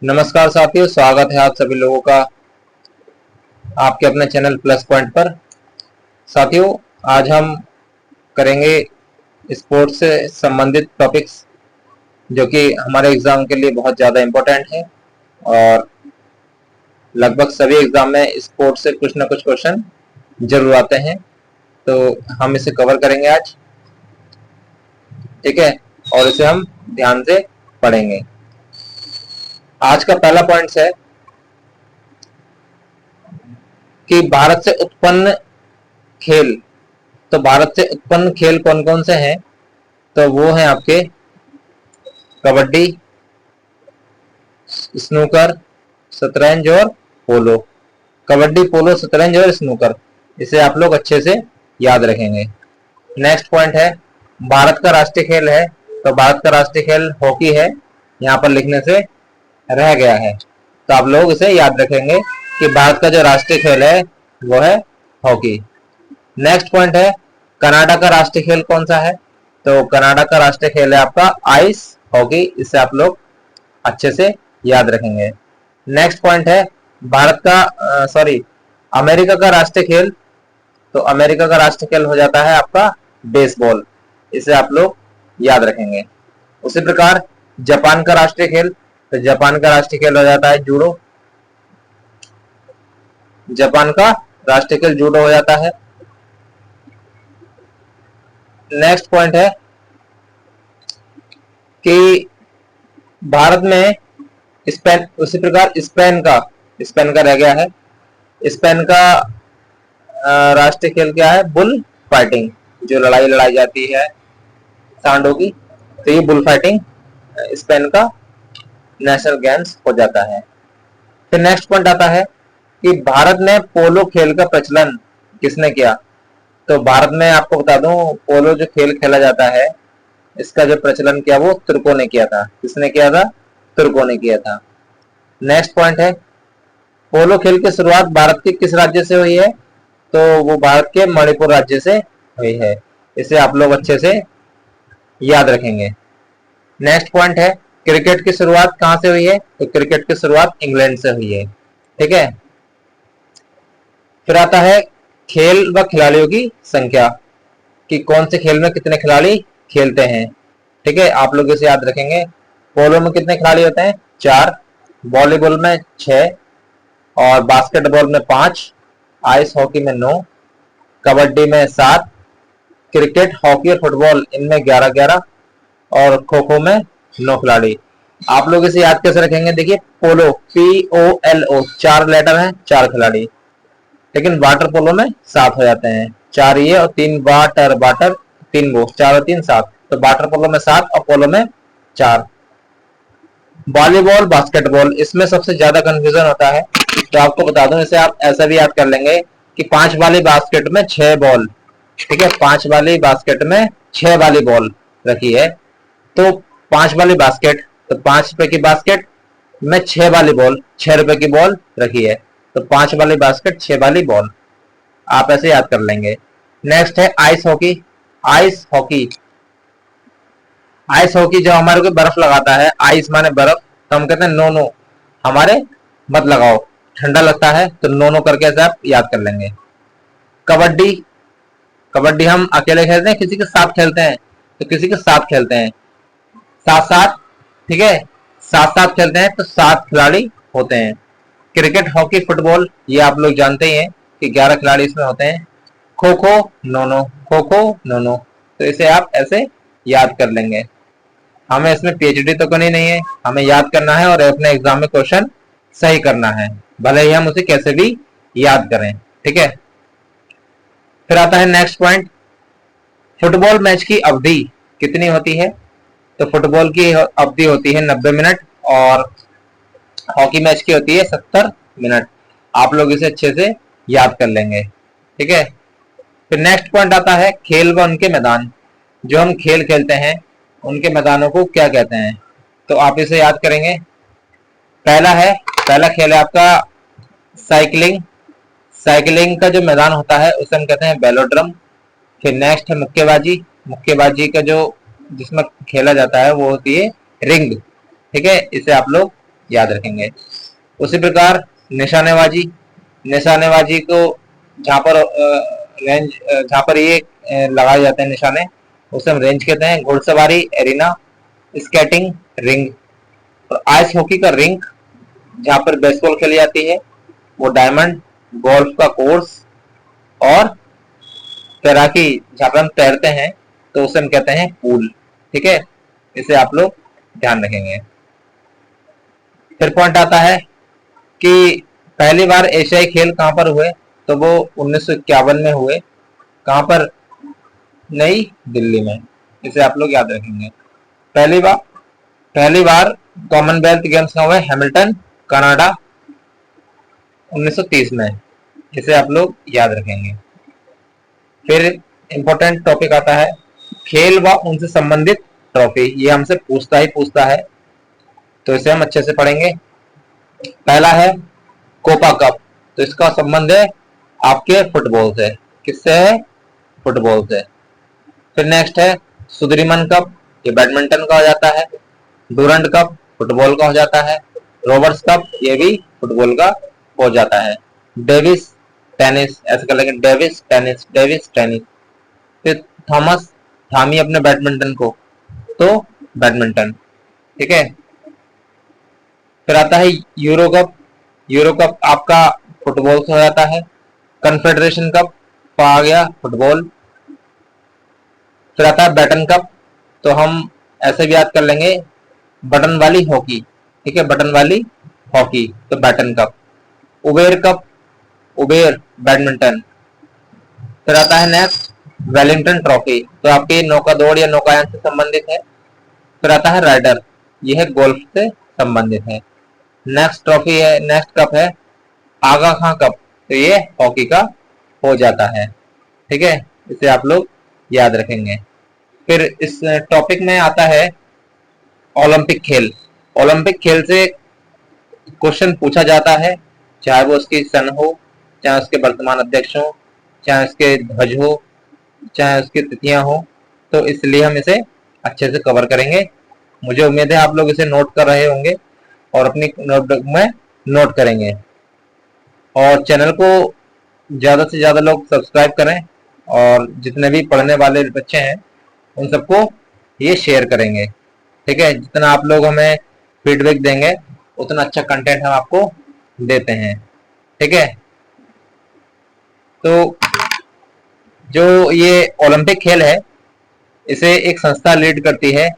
नमस्कार साथियों, स्वागत है आप सभी लोगों का आपके अपने चैनल प्लस पॉइंट पर। साथियों, आज हम करेंगे स्पोर्ट्स से संबंधित टॉपिक्स जो कि हमारे एग्जाम के लिए बहुत ज़्यादा इम्पोर्टेंट है और लगभग सभी एग्जाम में स्पोर्ट्स से कुछ ना कुछ क्वेश्चन जरूर आते हैं। तो हम इसे कवर करेंगे आज, ठीक है, और इसे हम ध्यान से पढ़ेंगे। आज का पहला पॉइंट है कि भारत से उत्पन्न खेल। तो भारत से उत्पन्न खेल कौन कौन से हैं? तो वो हैं आपके कबड्डी, स्नूकर, शतरंज और पोलो। कबड्डी, पोलो, शतरंज और स्नूकर, इसे आप लोग अच्छे से याद रखेंगे। नेक्स्ट पॉइंट है भारत का राष्ट्रीय खेल है। तो भारत का राष्ट्रीय खेल हॉकी है, यहाँ पर लिखने से रह गया है, तो आप लोग इसे याद रखेंगे कि भारत का जो राष्ट्रीय खेल है वो है हॉकी। नेक्स्ट पॉइंट है कनाडा का राष्ट्रीय खेल कौन सा है? तो कनाडा का राष्ट्रीय खेल है आपका आइस हॉकी, इसे आप लोग अच्छे से याद रखेंगे। नेक्स्ट पॉइंट है भारत का अमेरिका का राष्ट्रीय खेल। तो अमेरिका का राष्ट्रीय खेल हो जाता है आपका बेसबॉल, इसे आप लोग याद रखेंगे। उसी प्रकार जापान का राष्ट्रीय खेल, तो जापान का राष्ट्रीय खेल हो जाता है जूडो। जापान का राष्ट्रीय खेल जूडो हो जाता है। नेक्स्ट पॉइंट है कि भारत में स्पेन, उसी प्रकार स्पेन का रह गया है। स्पेन का राष्ट्रीय खेल क्या है? बुल फाइटिंग, जो लड़ाई लड़ाई जाती है सांडों की, तो ये बुल फाइटिंग स्पेन का नेशनल गेम्स हो जाता है। फिर नेक्स्ट पॉइंट आता है कि भारत में पोलो खेल का प्रचलन किसने किया? तो भारत में आपको बता दूं, पोलो जो खेल खेला जाता है इसका जो प्रचलन किया वो तुर्कों ने किया था। किसने किया था? तुर्कों ने किया था। नेक्स्ट पॉइंट है पोलो खेल की शुरुआत भारत के किस राज्य से हुई है? तो वो भारत के मणिपुर राज्य से हुई है, इसे आप लोग अच्छे से याद रखेंगे। नेक्स्ट पॉइंट है क्रिकेट की शुरुआत कहां से हुई है? तो क्रिकेट की शुरुआत इंग्लैंड से हुई है, ठीक है। फिर आता है खेल व खिलाड़ियों की संख्या, कि कौन से खेल में कितने खिलाड़ी खेलते हैं, ठीक है, आप लोग इसे याद रखेंगे। पोलो में कितने खिलाड़ी होते हैं? 4, वॉलीबॉल में 6 और बास्केटबॉल में 5, आइस हॉकी में 9, कबड्डी में 7, क्रिकेट, हॉकी और फुटबॉल इनमें 11-11 और खो खो में 9 खिलाड़ी। आप लोग इसे याद कैसे रखेंगे? देखिए, पोलो POLO 4 लेटर हैं, 4 खिलाड़ी, लेकिन वाटर पोलो में 7 हो जाते हैं, 4 ये और 3 वाटर 3 वो, 4 और 3 7, तो वाटर पोलो में 7 और पोलो में 4। वॉलीबॉल, बास्केटबॉल, इसमें सबसे ज्यादा कंफ्यूजन होता है, तो आपको बता दूं, इसे आप ऐसा भी याद कर लेंगे कि 5 वाली बास्केट में 6 बॉल, ठीक है, 5 वाली बास्केट में 6 वाली बॉल रखी है। तो 5 वाली बास्केट, तो 5 रुपए की बास्केट में 6 वाली बॉल, 6 रुपए की बॉल रखी है, तो 5 वाली बास्केट 6 वाली बॉल, आप ऐसे याद कर लेंगे। नेक्स्ट है ice hockey. Ice hockey, ice hockey जो हमारे को बर्फ लगाता है, आइस माने बर्फ, तो हम कहते हैं नो नो, हमारे मत लगाओ, ठंडा लगता है, तो नो नो करके ऐसे आप याद कर लेंगे। कबड्डी, कबड्डी हम अकेले खेलते हैं, किसी के साथ खेलते हैं, तो किसी के साथ खेलते हैं, साथ साथ, ठीक है, साथ साथ खेलते हैं, तो 7 खिलाड़ी होते हैं। क्रिकेट, हॉकी, फुटबॉल, ये आप लोग जानते ही हैं कि 11 खिलाड़ी इसमें होते हैं। Kho kho no no, kho kho no no, तो इसे आप ऐसे याद कर लेंगे। हमें इसमें PhD तो करनी नहीं है, हमें याद करना है और अपने एग्जाम में क्वेश्चन सही करना है, भले ही हम उसे कैसे भी याद करें, ठीक है। फिर आता है नेक्स्ट पॉइंट, फुटबॉल मैच की अवधि कितनी होती है? तो फुटबॉल की अवधि होती है 90 मिनट और हॉकी मैच की होती है 70 मिनट। आप लोग इसे अच्छे से याद कर लेंगे, ठीक है। फिर नेक्स्ट पॉइंट आता है खेल व उनके मैदान। जो हम खेल खेलते हैं उनके मैदानों को क्या कहते हैं? तो आप इसे याद करेंगे। पहला खेल है आपका साइकिलिंग। साइकिलिंग का जो मैदान होता है उसे हम कहते हैं वेलोड्रम। फिर नेक्स्ट है मुक्केबाजी। मुक्केबाजी का जो जिसमें खेला जाता है वो होती है रिंग, ठीक है, इसे आप लोग याद रखेंगे। उसी प्रकार निशानेबाजी, निशानेबाजी को जहाँ पर रेंज, जहाँ पर ये लगाए जाते हैं निशाने, उसे हम रेंज कहते हैं। घुड़सवारी एरिना, स्केटिंग रिंग, और आइस हॉकी का रिंक जहाँ पर बेसबॉल खेली जाती है वो डायमंड, गोल्फ का कोर्स, और तैराकी जहाँ पर हम तैरते हैं तो उसे हम कहते हैं पूल। ठीक है, इसे आप लोग ध्यान रखेंगे। फिर पॉइंट आता है कि पहली बार एशियाई खेल कहाँ पर हुए, तो वो 1951 में हुए। कहाँ पर? नई दिल्ली में। इसे आप लोग याद रखेंगे। पहली बार पहली बार कॉमनवेल्थ गेम्स कहाँ हुए? हैमिल्टन, कनाडा, 1930 में। इसे आप लोग याद रखेंगे। फिर इंपॉर्टेंट टॉपिक आता है खेल व उनसे संबंधित ट्रॉफी। ये हमसे पूछता ही पूछता है, तो इसे हम अच्छे से पढ़ेंगे। पहला है कोपा कप, तो इसका संबंध है आपके फुटबॉल से। किससे है? फुटबॉल से। फिर नेक्स्ट है सुदरीमन कप, ये बैडमिंटन का हो जाता है। डूरंड कप फुटबॉल का हो जाता है। रोबर्ट्स कप ये भी फुटबॉल का हो जाता है। डेविस टेनिस, ऐसे कर लेंगे डेविस टेनिस, डेविस टेनिस। फिर थॉमस थामी अपने बैडमिंटन को, तो बैडमिंटन। ठीक है। फिर आता है यूरो कप, यूरो कप आपका फुटबॉल से हो जाता है। कन्फेडरेशन कप आ गया फुटबॉल। फिर आता है बैटन कप, तो हम ऐसे भी याद कर लेंगे बटन वाली हॉकी। ठीक है, बटन वाली हॉकी, तो Beighton Cup. Uber Cup, Uber badminton. फिर आता है नेक्स्ट वेलिंगटन ट्रॉफी, तो आपकी नौका दौड़ या नौकायन से संबंधित है। फिर आता है राइडर, यह गोल्फ से संबंधित है। नेक्स्ट ट्रॉफी है, नेक्स्ट कप है आगा खां कप, तो ये हॉकी का हो जाता है। ठीक है, इसे आप लोग याद रखेंगे। फिर इस टॉपिक में आता है ओलंपिक खेल। ओलंपिक खेल से क्वेश्चन पूछा जाता है, चाहे वो उसकी सन हो, चाहे उसके वर्तमान अध्यक्ष हो, चाहे उसके ध्वज हो, चाहे उसकी तिथियां हो, तो इसलिए हम इसे अच्छे से कवर करेंगे। मुझे उम्मीद है आप लोग इसे नोट कर रहे होंगे और अपनी नोटबुक में नोट करेंगे। और चैनल को ज्यादा से ज्यादा लोग सब्सक्राइब करें, और जितने भी पढ़ने वाले बच्चे हैं उन सबको ये शेयर करेंगे। ठीक है, जितना आप लोग हमें फीडबैक देंगे उतना अच्छा कंटेंट हम आपको देते हैं। ठीक है, तो जो ये ओलंपिक खेल है इसे एक संस्था लीड करती है,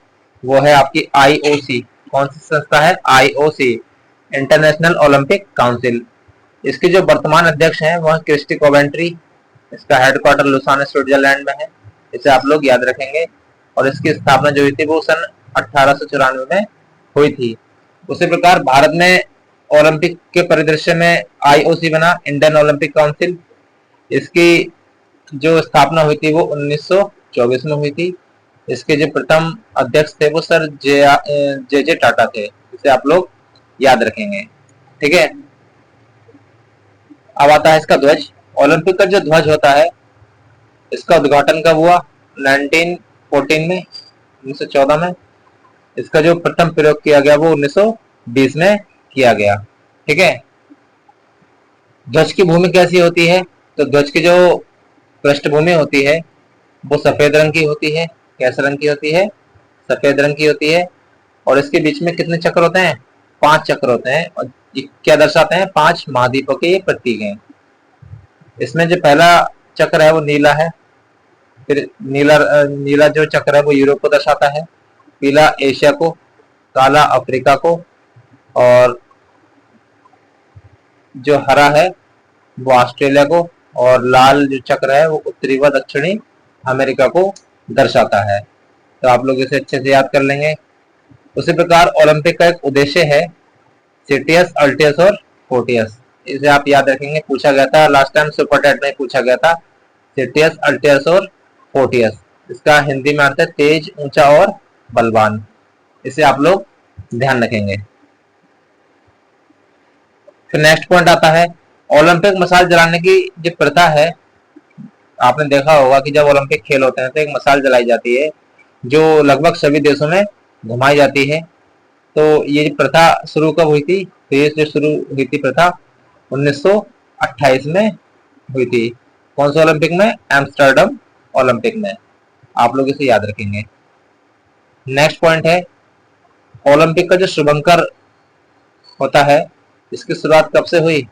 वो है आपकी आईओसी। कौन सी संस्था है? IOC, international Olympic council. इसके जो वर्तमान अध्यक्ष हैं वह क्रिस्टी कोवेंट्री। इसका हेडक्वार्टर लुसाने स्विट्जरलैंड में है। इसे आप लोग याद रखेंगे। और इसकी स्थापना जो हुई थी वो सन 1894 में हुई थी। उसी प्रकार भारत में ओलंपिक के परिदृश्य में आईओसी बना, इंडियन ओलंपिक काउंसिल। इसकी जो स्थापना हुई थी वो 1924 में हुई थी। इसके जो प्रथम अध्यक्ष थे वो सर जे जे टाटा थे। इसे आप लोग याद रखेंगे। ठीक है, अब आता है इसका ध्वज। ओलंपिक का जो ध्वज होता है इसका उद्घाटन कब हुआ? 1914 में, 1914 में। इसका जो प्रथम प्रयोग किया गया वो 1920 में किया गया। ठीक है, ध्वज की भूमि कैसी होती है? तो ध्वज की जो पृष्ठभूमि होती है वो सफेद रंग की होती है। कैसे रंग की होती है? सफेद रंग की होती है। और इसके बीच में कितने चक्र होते हैं? 5 चक्र होते हैं। और ये क्या दर्शाते हैं? 5 महाद्वीपों के ये प्रतीक हैं। इसमें जो पहला चक्र है वो नीला है। फिर नीला जो चक्र है वो यूरोप को दर्शाता है। पीला एशिया को, काला अफ्रीका को, और जो हरा है वो ऑस्ट्रेलिया को, और लाल जो चक्र है वो उत्तरी व दक्षिणी अमेरिका को दर्शाता है। तो आप लोग इसे अच्छे से याद कर लेंगे। उसी प्रकार ओलंपिक का एक उद्देश्य है सिटियस, अल्टियस और फोर्टियस। इसे आप याद रखेंगे, पूछा गया था लास्ट टाइम सुपर टेट में पूछा गया था। सिटियस, अल्टियस और फोर्टियस, इसका हिंदी में अर्थ है तेज, ऊंचा और बलवान। इसे आप लोग ध्यान रखेंगे। फिर नेक्स्ट पॉइंट आता है ओलंपिक मशाल जलाने की जो प्रथा है। आपने देखा होगा कि जब ओलंपिक खेल होते हैं तो एक मशाल जलाई जाती है जो लगभग सभी देशों में घुमाई जाती है। तो ये प्रथा शुरू कब हुई थी? तो ये जो शुरू हुई थी प्रथा 1928 में हुई थी। कौन से ओलंपिक में? एम्स्टर्डम ओलंपिक में। आप लोग इसे याद रखेंगे। नेक्स्ट पॉइंट है, ओलंपिक का जो शुभंकर होता है, इसकी शुरुआत कब से हुई?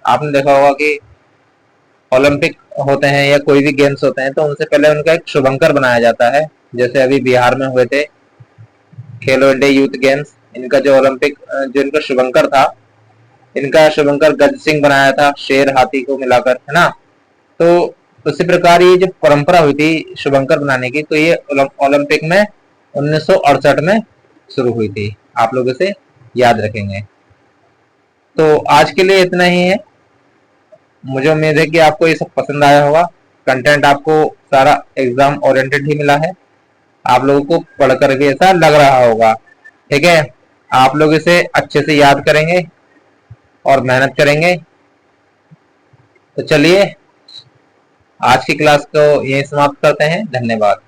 आपने देखा होगा कि ओलंपिक होते हैं या कोई भी गेम्स होते हैं तो उनसे पहले उनका एक शुभंकर बनाया जाता है। जैसे अभी बिहार में हुए थे खेलो इंडिया यूथ गेम्स, इनका जो ओलंपिक जो इनका शुभंकर था, इनका शुभंकर गज सिंह बनाया था, शेर हाथी को मिलाकर, है ना। तो उसी प्रकार ये जो परंपरा हुई थी शुभंकर बनाने की, तो ये ओलंपिक में 1968 में शुरू हुई थी। आप लोग इसे याद रखेंगे। तो आज के लिए इतना ही है। मुझे उम्मीद है कि आपको ये सब पसंद आया होगा। कंटेंट आपको सारा एग्जाम ओरिएंटेड ही मिला है। आप लोगों को पढ़कर भी ऐसा लग रहा होगा। ठीक है, आप लोग इसे अच्छे से याद करेंगे और मेहनत करेंगे। तो चलिए आज की क्लास को यहीं समाप्त करते हैं। धन्यवाद।